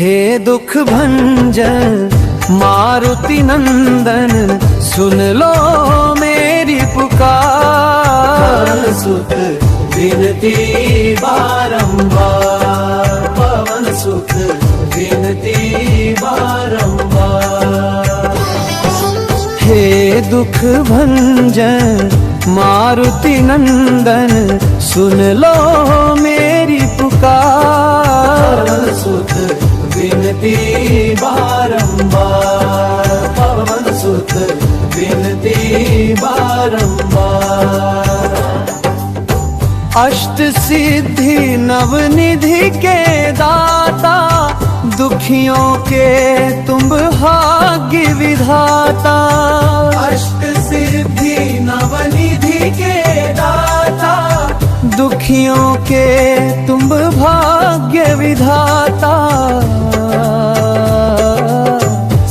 हे दुख भंजन मारुति नंदन, सुन लो मेरी पुकार। सुत विनती बारंबार, पवन सुत विनती बारंबार। हे दुख भंजन मारुति नंदन, सुन लो मेरी पुकार। सुत विनती बारंबार, पवन सुत विनती बारंबार। अष्ट सिद्धि नवनिधि के दाता, दुखियों के तुम भाग्य विधाता। अष्ट सिद्धि नवनिधि के दाता, दुखियों के तुम भाग्य विधाता।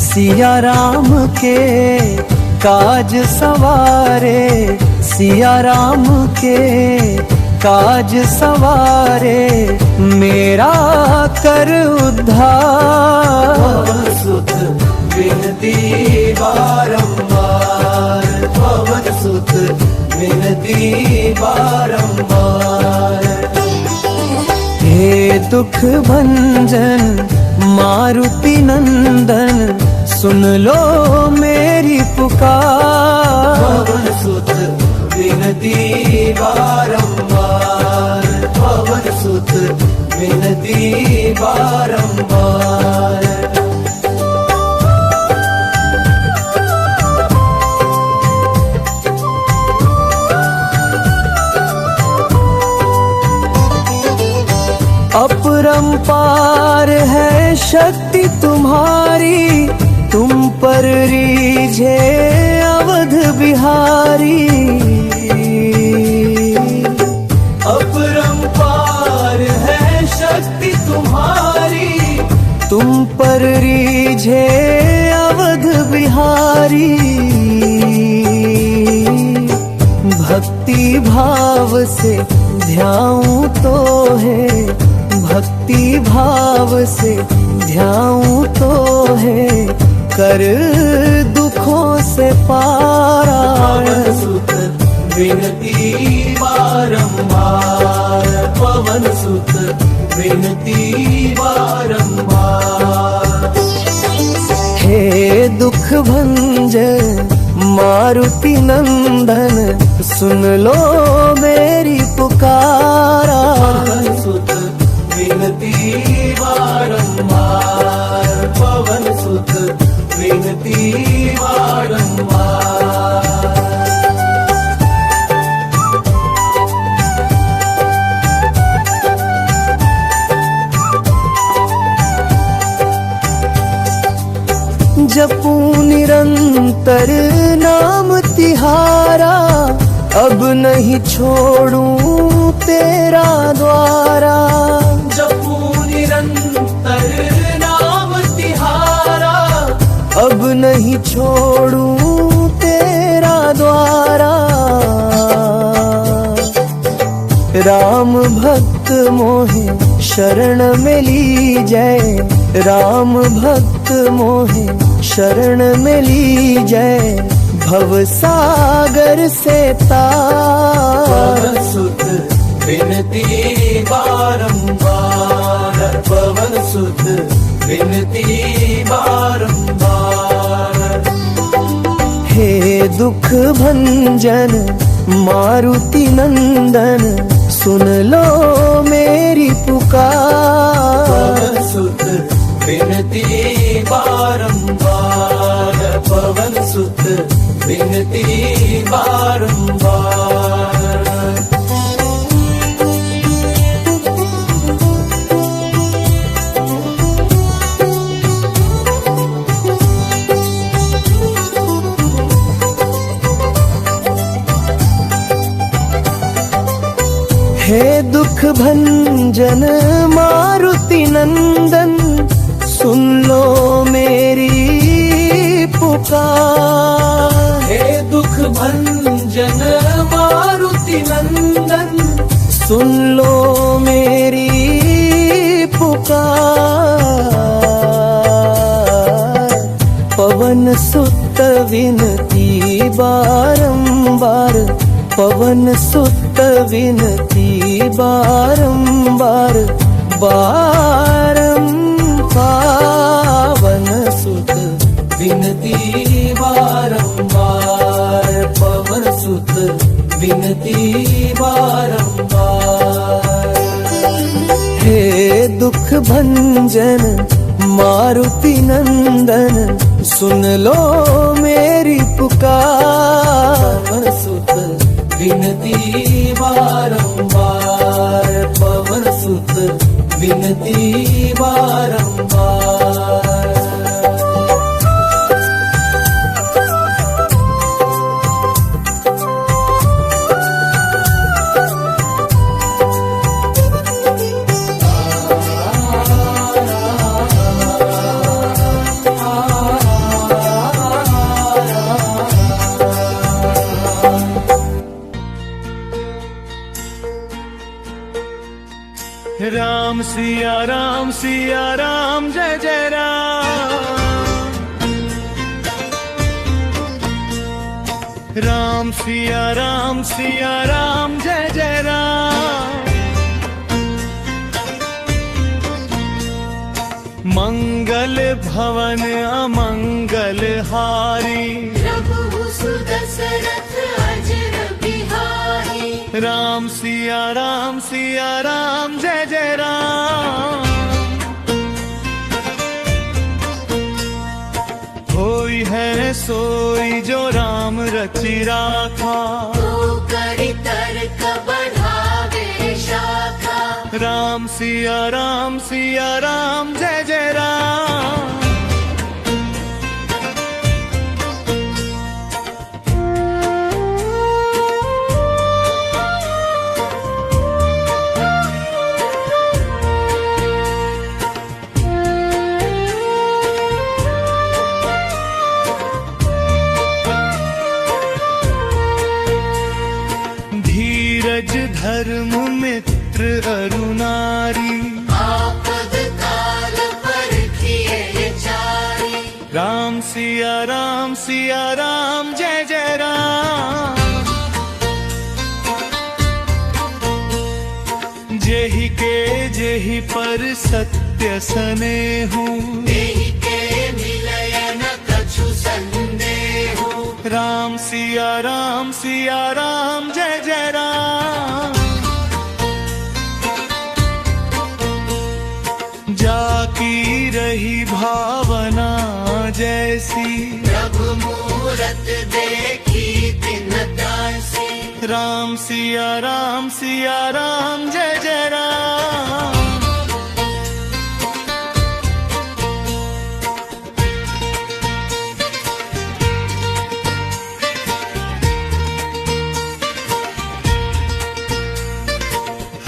सिया राम के काज सवारे, सिया राम के काज सवारे, मेरा कर उद्धार। सुत विनती बारंबार, पवन सुत विनती बारंबार। हे दुख भंजन मारुति नंदन, सुन लो मेरी पुकार। पवन सुत विनती बारंबार, पवन सुत विनती बारंबार। अपरंपार है शक्ति तुम्हारी, तुम पर रीझे अवध बिहारी। अपरंपार है शक्ति तुम्हारी, तुम पर रीझे अवध बिहारी। भक्ति भाव से ध्याऊं तो है, भक्ति भाव से ध्याऊं तो है, कर दुखों से पारा। पवन सुत विनती बारंबार, पवन सुत विनती बारंबार। हे दुख भंजन मारुति नंदन, सुन लो मेरी पुकारा। सुत विनती बारंबार, पवन सुत विनती बारंबार। जपूं निरंतर नाम तिहारा, अब नहीं छोड़ूं तेरा द्वारा। जपूं निरंतर नाम तिहारा, अब नहीं छोड़ूं तेरा द्वारा। राम भक्त मोहे शरण में लीजय, राम भक्त मोहे शरण में लीजय, भव सागर से तार। पवन सुत विनती बारंबार, पवन सुत विनती बारंबार। हे दुख भंजन मारुति नंदन, सुन लो मेरी पुकार। पवन सुत विनती बारंबार, पवन सुत विनती बारंबार। हे दुख भंजन मारुति नंदन, सुन लो मेरी पुकार। हे दुख भंजन मारुति नंदन, सुन लो मेरी पुकार। सुत विनती बारंबार, पवन सुत विनती बारंबार, पावन सुत विनती बारंबार, पवन सुत विनती बारंबार। हे दुख भंजन मारुति नंदन, सुन लो मेरी पुकार। पवन सुत विनती बारंबार, पवन सुत विनती बारंबार। राम सिया राम जय जय राम। राम सिया राम जय जय राम। मंगल भवन अमंगल हारी, सुदशरथ अजर बिहारी। राम सिया राम जय जय राम। होई है सोई जो राम रचि राखा, तो करि तर्क बढ़ावे शाखा। राम सिया राम जय जय राम। धीरज धर्म मित्र अरुणारी, आपद काल परखिए चारी। राम सिया राम जय जय राम। जेहि पर सत्य स्नेहु, देहि के मिलय न कछु संदेहु। राम सिया राम जय जय राम। जाकी रही भावना जैसी, प्रभु मूरत देखी तिन दासी। राम सिया राम जय जय राम।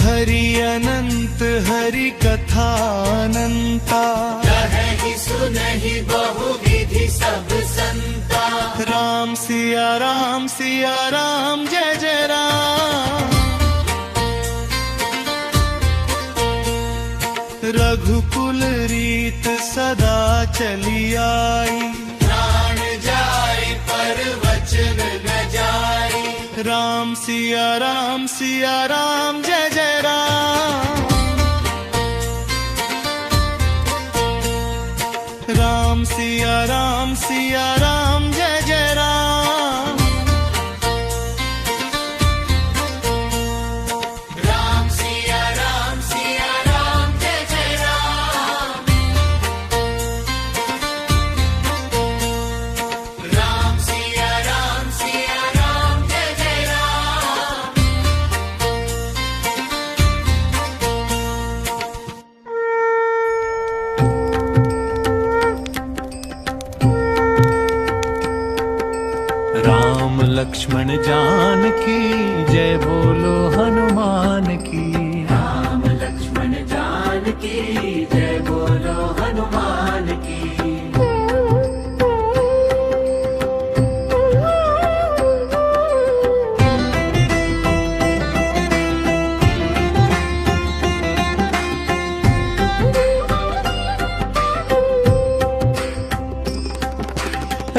हरि अनंत हरि कथा अनंता, कहि सुनहि बहु विधि सब संता। राम सिया राम जय जय राम। रघुकुल रीत सदा चली आई, प्राण जाय पर वचन न जाय। राम सिया राम जय जय राम। राम सिया राम जय जय राम। राम सिया राम जय जय राम। राम सिया राम जय जय राम। राम लक्ष्मण जानकी जय बोलो हनुमान की। राम लक्ष्मण जानकी जय बोलो हनुमान की।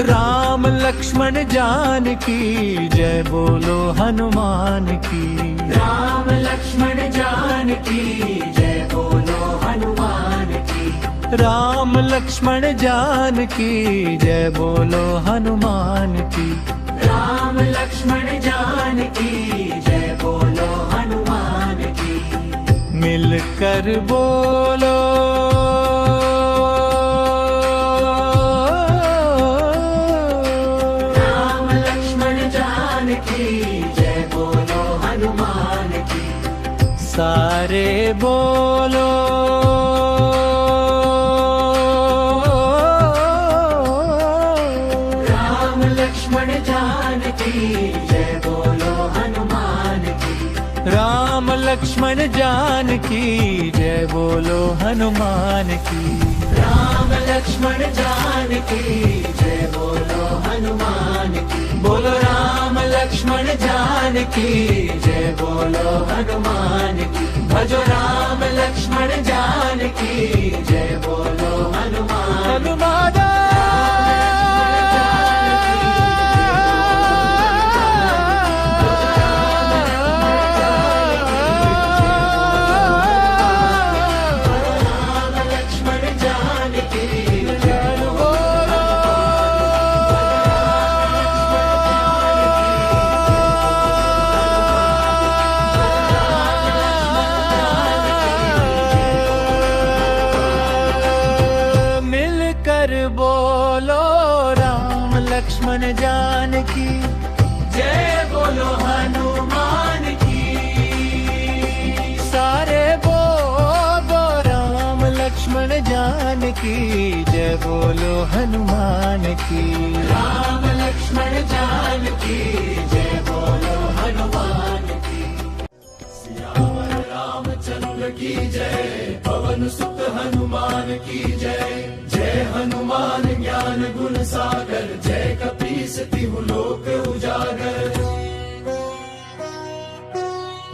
राम राम लक्ष्मण जानकी जय बोलो हनुमान की। राम लक्ष्मण जानकी जय बोलो हनुमान की। राम लक्ष्मण जानकी जय बोलो हनुमान की। राम लक्ष्मण जानकी जय बोलो हनुमान की। मिलकर बोलो राम लक्ष्मण जानकी जय बोलो हनुमान की। सारे बोलो राम लक्ष्मण जानकी जय बोलो हनुमान की। राम लक्ष्मण जानकी जय बोलो हनुमान की। राम लक्ष्मण जानकी जय बोलो हनुमान की। बोलो राम लक्ष्मण जानकी जय बोलो हनुमान की। भजो राम लक्ष्मण जानकी जय बोलो हनुमान। हनुमान बोलो राम लक्ष्मण जानकी जय बोलो हनुमान की। सारे बोलो राम लक्ष्मण जानकी जय बोलो हनुमान की। राम लक्ष्मण जानकी जय बोलो हनुमान की। सियावर रामचंद्र की जय, पवन सुत हनुमान की जय। जय हनुमान ज्ञान गुण सागर, जय कपीस तिहु लोक उजागर।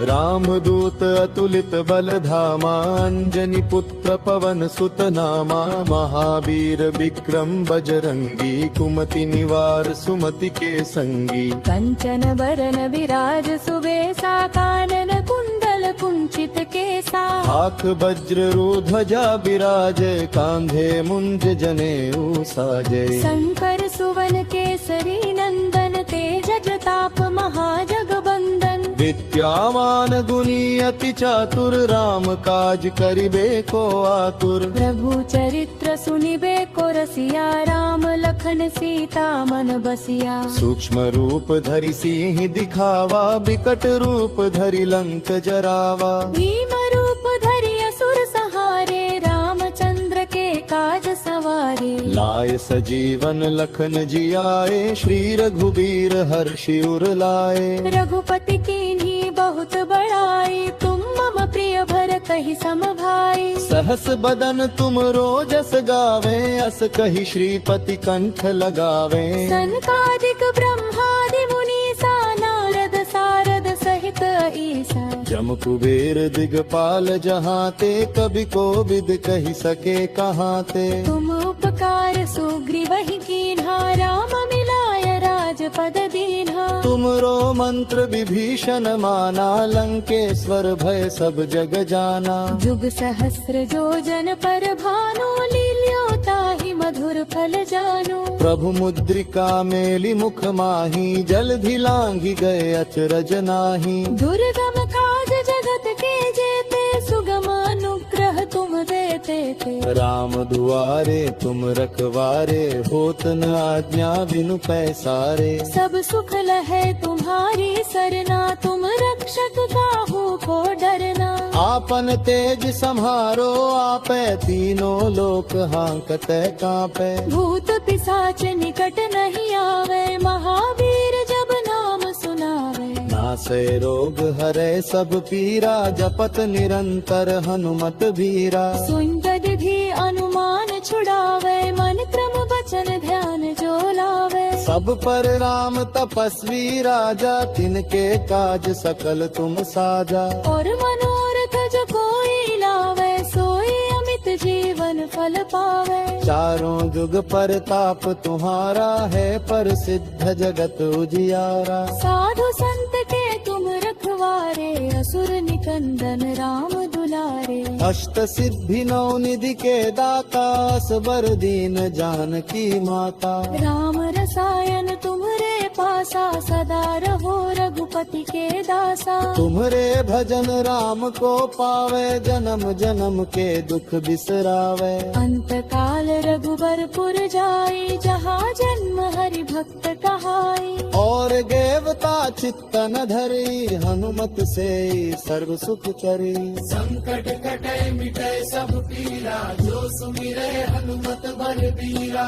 रामदूत अतुलित बल धामा, अंजनी पुत्र पवन सुत नामा। महावीर विक्रम बजरंगी, कुमति निवार सुमति के संगी। कंचन बरन विराज सुबेसा, कानन कुंडल कुंचित केसा। हाथ वज्र ध्वजा विराजे, कांधे मुंज जनेऊ साजे। शंकर सुवन केसरी नंदन, तेज प्रताप महाजगबंदन। विद्यावान गुणी अति चातुर, राम काज करिबे को आतुर। प्रभु चरित्र सुनिबे को रसिया, राम लखन सीता मन बसिया। सूक्ष्म रूप धरि सिंह दिखावा, विकट रूप धरि लंक जरावा। भीम रूप धरि असुर संहारे, रामचंद्र के काज सवारे। लाए सजीवन लखन जियाए, श्री रघुबीर हर्षि उर लाए। रघुपति कीन्ही बहुत बड़ाई, तुम मम प्रिय भरत ही सम भाई। सहस बदन तुम रोजस गावे, अस कहि श्रीपति कंठ लगावे। सनकादिक ब्रह्मादि मुनीसा, नारद सारद सहित ईसा। जम कुबेर दिगपाल जहाते, कवि कोविद कहि सके कहाते। तुम उपकार सुग्रीव ही कीन्हा, राम मिलाय राजपद दीन्हा। तुमरो मंत्र विभीषण माना, लंकेश्वर भय सब जग जाना। जुग सहस्र योजन पर भानु, लील्यो ताहि मधुर फल जानु। प्रभु मुद्रिका मेली मुख माही, जलधि लांघि गए अचरज नाही। दुर्गम काज जगत के जेते, सुगम अनुग्रह तुम देते थे। राम दुआरे तुम रखवारे, होत न आज्ञा बिनु पैसारे। सब सुख लहै तुम्हारी सरना, तुम रक्षक काहू को डरना। आपन तेज सम्हारो आपै, तीनों लोक हांकते कांपै। भूत पिशाच निकट नहीं आवे, महावीर जब नाम सुनावे। नासै रोग हरै सब पीरा, जपत निरंतर हनुमत बीरा। सुंदर भी अनुमान छुड़ावे, मन क्रम वचन ध्यान जो लावे। सब पर राम तपस्वी राजा, तिनके काज सकल तुम साजा। और मनोरथ जो कोई लावे, सोई अमित जीवन फल पावे। चारों जुग परताप तुम्हारा है, प्रसिद्ध जगत उजियारा। साधु संत के तुम रखवारे, असुर निकंदन राम दुलारे। अष्ट सिद्धि नौ निधि के दाता, असबर दीन जानकी माता। राम रसायन तुम्हरे पासा, सदा रहो रघुपति के दासा। तुम्हरे भजन राम को पावे, जन्म जन्म के दुख बिसरावे। अंत काल रघुबरपुर जाई, जहाँ जन्म हरि भक्त कहाई। और देवता चित्तन धरी, हनुमत से सर्व सुख करी। संकट कटे मिटे सब पीरा, जो सुमिरे हनुमत बलबीरा।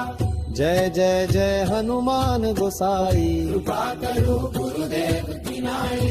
जय जय जय हनुमान गोसाई, कृपा करो गुरुदेव की नाई।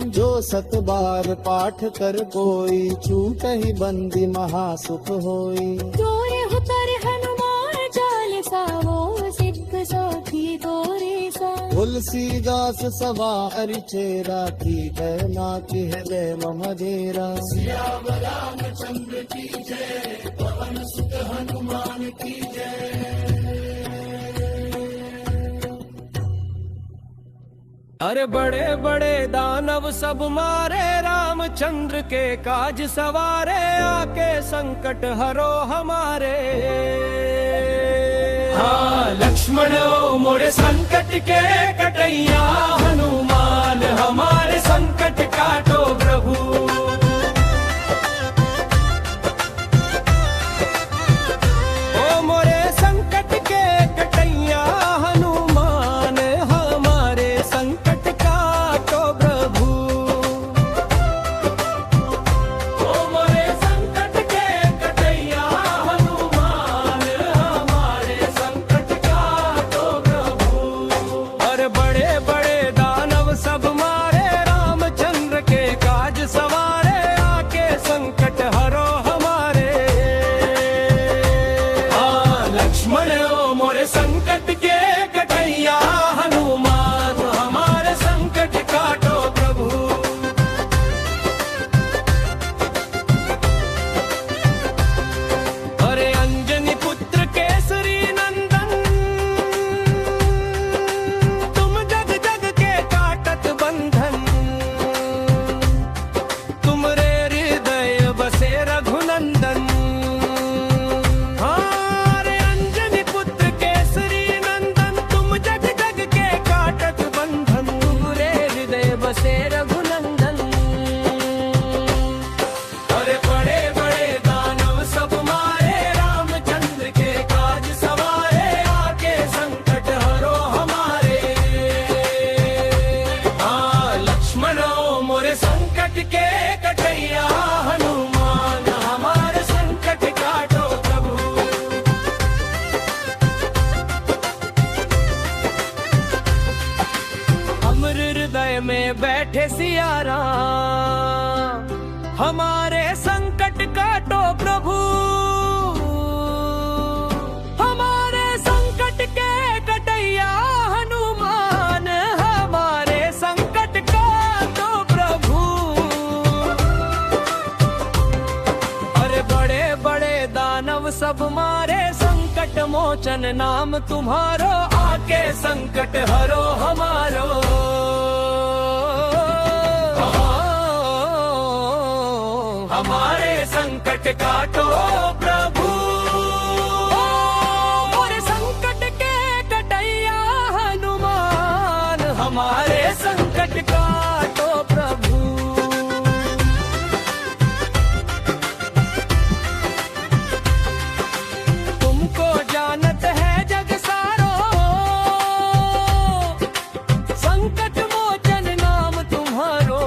जो सत बार पाठ कर कोई, छूट ही बंदी महासुख होई। तोरे उतर हनुमान चालीसा, वो सिद्ध सखी तोरे सा। तुलसीदास सभा हरिचेरा, की कहना की हृदय मम जेरा। सियावर रामचंद्र की जय, पवन सुत हनुमान की जय। अरे बड़े बड़े दानव सब मारे, रामचंद्र के काज सवारे। आके संकट हरो हमारे। हाँ लक्ष्मण ओ मोरे संकट के कटैया, हनुमान हमारे संकट काटो प्रभु। ओ मोरे संकट के कटैया, हनुमान हमारे संकट काटो प्रभु। ओ मोरे संकट के कटैया, हनुमान हमारे संकट काटो प्रभु। और बड़े बड़े दानव सब मारे, रामचंद्र के काज सवारे। आके संकट हरो हमारे। लक्ष्मण ओ मोरे संकट के कटैया, हनुमान हमारे संकट काटो प्रभु। अरे अंजनी पुत्र केसरी नंदन, तुम जग जग के काटत बंधन। तुमरे हृदय बसे रघुनंदन। बसे रघुनंदन। अरे बड़े बड़े दानव सब मारे, रामचंद्र के काज सवारे। आके संकट हरो हमारे। हाँ लक्ष्मण ओ मोरे संकट के कटैया, हनुमान हमारे संकट काटो प्रभु। अमर हृदय में बैठे सिया राम, हमारे संकट काटो प्रभु। हमारे संकट के कटैया, हनुमान हमारे संकट काटो प्रभु। अरे बड़े बड़े दानव सब मारे, संकट मोचन नाम तुम्हारो। आके संकट हरो हमारो। हमारे संकट काटो प्रभु। मोरे संकट के कटैया, हनुमान हमारे संकट काटो प्रभु। तुमको जानत है जग सारो, संकट मोचन नाम तुम्हारो।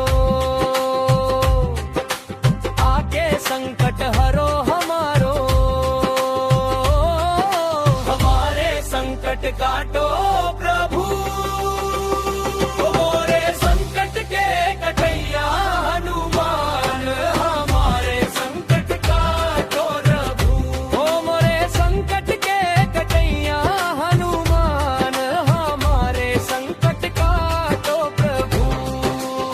आके संकट हरो हमारो। हमारे संकट काटो प्रभु। मोरे संकट के कटैया, हनुमान हमारे संकट काटो प्रभु। ओ मोरे संकट के कटैया, हनुमान हमारे संकट काटो प्रभु।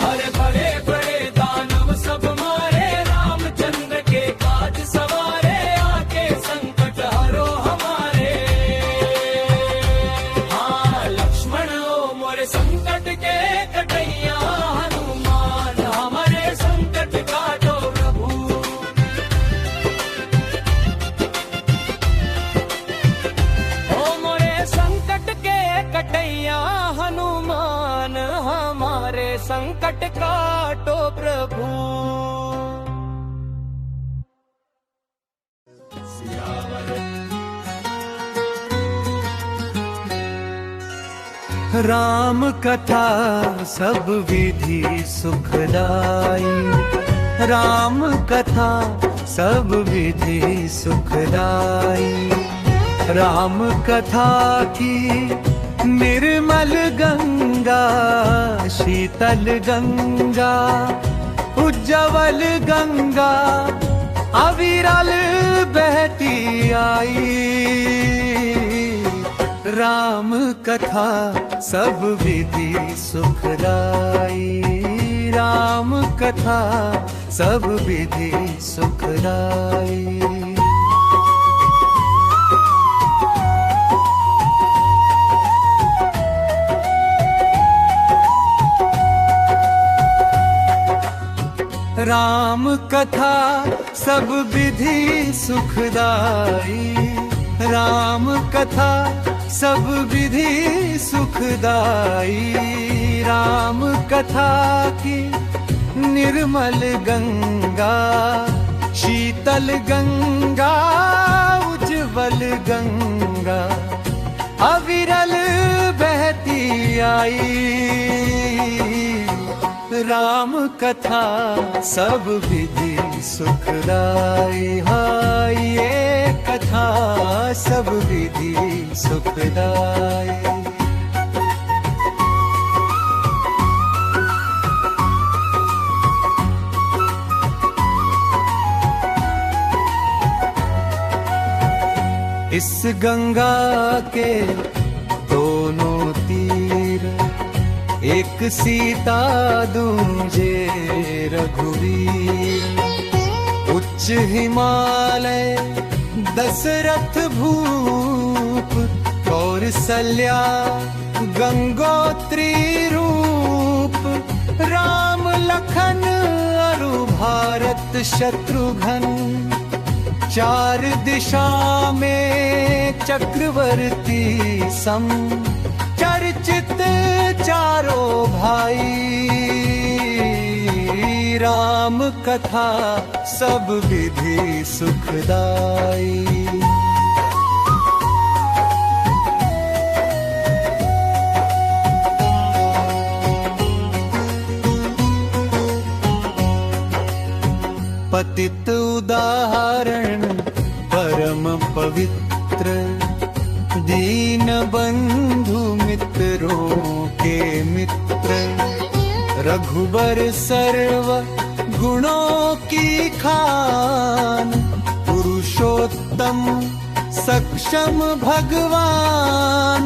अरे बड़े बड़े दानव सब मारे, रामचंद्र के काज सवारे। कटैया हनुमान, हमारे संकट काटो प्रभु। राम कथा सब विधि सुखदाई, राम कथा सब विधि सुखदाई। राम कथा की निर्मल गंगा, शीतल गंगा, उज्जवल गंगा, अविरल बहती आई। राम कथा सब विधि सुखदाई, राम कथा सब विधि सुखदाई। राम कथा सब विधि सुखदाई, राम कथा सब विधि सुखदाई। राम कथा की निर्मल गंगा, शीतल गंगा, उज्जवल गंगा, अविरल बहती आई। राम कथा सब विधि सुखदाई, हाय ये कथा सब विधि सुखदाई। इस गंगा के दोनों तीर, एक सीता दूजे रघुवीर। उच्च हिमालय दशरथ भूप, कौसल्या गंगोत्री रूप। राम लखन अरु भारत शत्रुघ्न, चार दिशा में चक्रवर्ती सम। चर्चित चारों भाई, राम कथा सब विधि सुखदाई। पतित उदाहरण परम पवित्र, दीन बंधु मित्रों के मित्र। रघुबर सर्व गुणों की खान, पुरुषोत्तम सक्षम भगवान।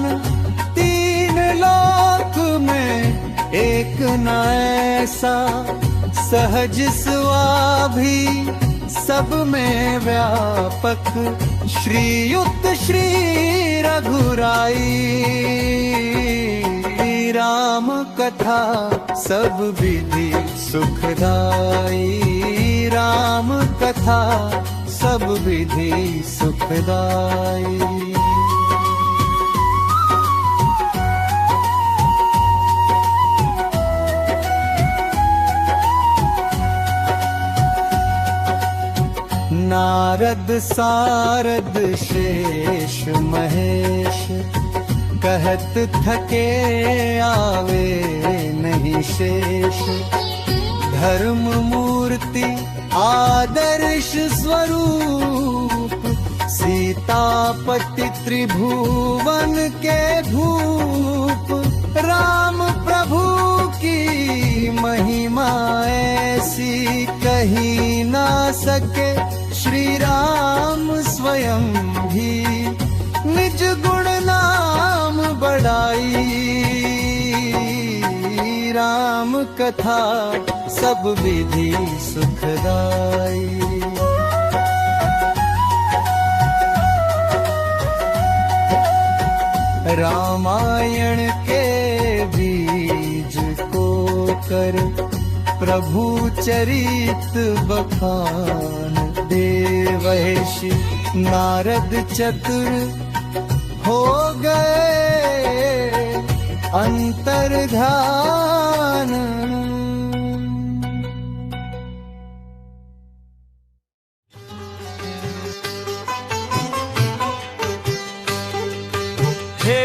तीन लोक में एक न ऐसा, सहज स्वाभी सब में व्यापक। श्रीयुक्त श्री रघुराई, राम कथा सब विधि सुखदाई। राम कथा सब विधि सुखदाई। नारद सारद शेष महेश, कहत थके आवे नहीं शेष। धर्म मूर्ति आदर्श स्वरूप, सीतापति त्रिभुवन के भूप। राम प्रभु की महिमा ऐसी कही ना सके, श्री राम स्वयं भी निज गुण नाम बढ़ाई। राम कथा सब विधि सुखदाई। रामायण के बीज को कर, प्रभु चरित बखान। देवर्षि नारद चतुर हो गए, अंतर्ध्यान। हे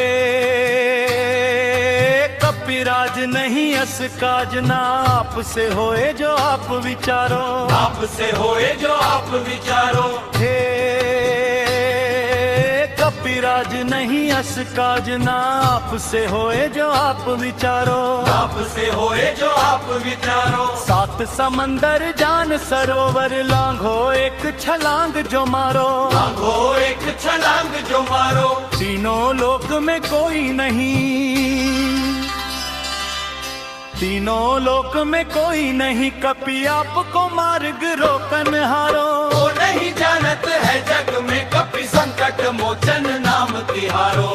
कपिराज नहीं अस काज ना आपसे होए जो आप विचारो, आपसे होए जो आप विचारो। हे कपिराज नहीं अस काज ना आपसे होए जो आप विचारो, आपसे होए जो आप विचारो। सात समंदर जान सरोवर लांघो एक छलांग जो मारो, लांघो एक छलांग जो मारो। तीनों लोक में कोई नहीं, तीनों लोक में कोई नहीं कपि आपको मार्ग रोकन हारो। वो नहीं जानत है जग में कपि संकट मोचन नाम तिहारो।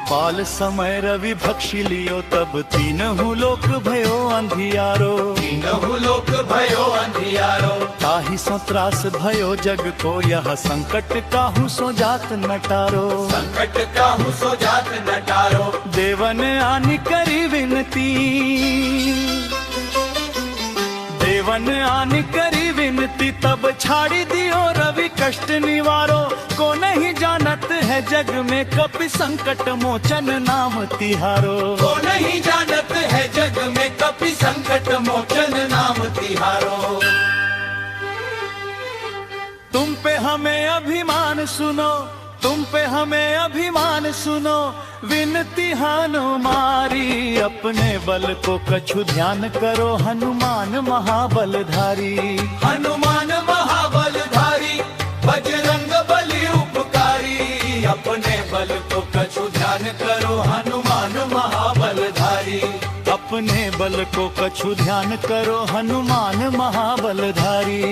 बाल समय रवि भक्षी लियो तब तीनहु लोक भयो अंधियारो, तीनहु लोक भयो अंधियारो। ताहि सो त्रास भयो जग को यह संकट काहू सो जात नटारो, संकट काहू सो जात नटारो। देवन आनि करी विनती, देवन आनि करी विनती तब छाड़ी दियो रवि कष्ट निवारो। को नहीं जानत है जग में कपि संकट मोचन नाम तिहारो, को नहीं जानत है जग में कपि संकट मोचन नाम तिहारो। तुम पे हमें अभिमान सुनो, तुम पे हमें अभिमान सुनो। विनती हनुमारी अपने बल को कछु ध्यान करो। हनुमान महाबलधारी, हनुमान महाबलधारी। बजरंग बली उपकारी अपने बल को कछु ध्यान करो। हनुमान महाबलधारी अपने बल को कछु ध्यान करो। हनुमान महाबलधारी।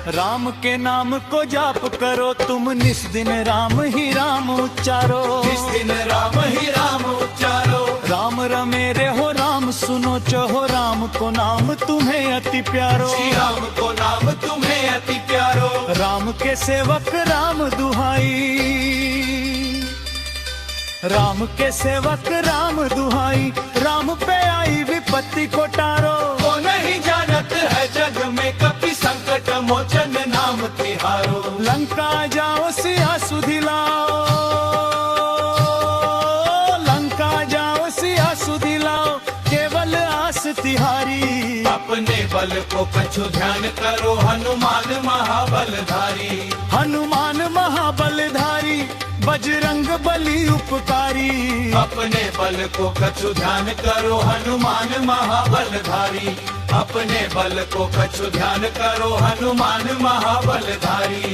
राम के नाम को जाप करो तुम निस दिन राम ही राम उच्चारो, निस दिन राम ही राम उच्चारो। राम रमे रे हो राम सुनो चहो राम को नाम तुम्हें अति प्यारो, श्री राम को नाम तुम्हें अति प्यारो। राम के सेवक राम दुहाई, राम के सेवक राम दुहाई। राम पे आई विपत्ति को टारो। वो नहीं जानत है जग में कपि संकट मोचन नाम तिहारो। लंका जाओ सिया सुधिलाओ, लंका जाओ सिया सुधिलाओ। केवल आस तिहारी अपने बल को कछु ध्यान करो। हनुमान महाबलधारी, हनुमान महाबलधारी। बजरंग बली उपकारी अपने बल को कछु ध्यान करो। हनुमान महाबलधारी अपने बल को कछु ध्यान करो। हनुमान महाबलधारी।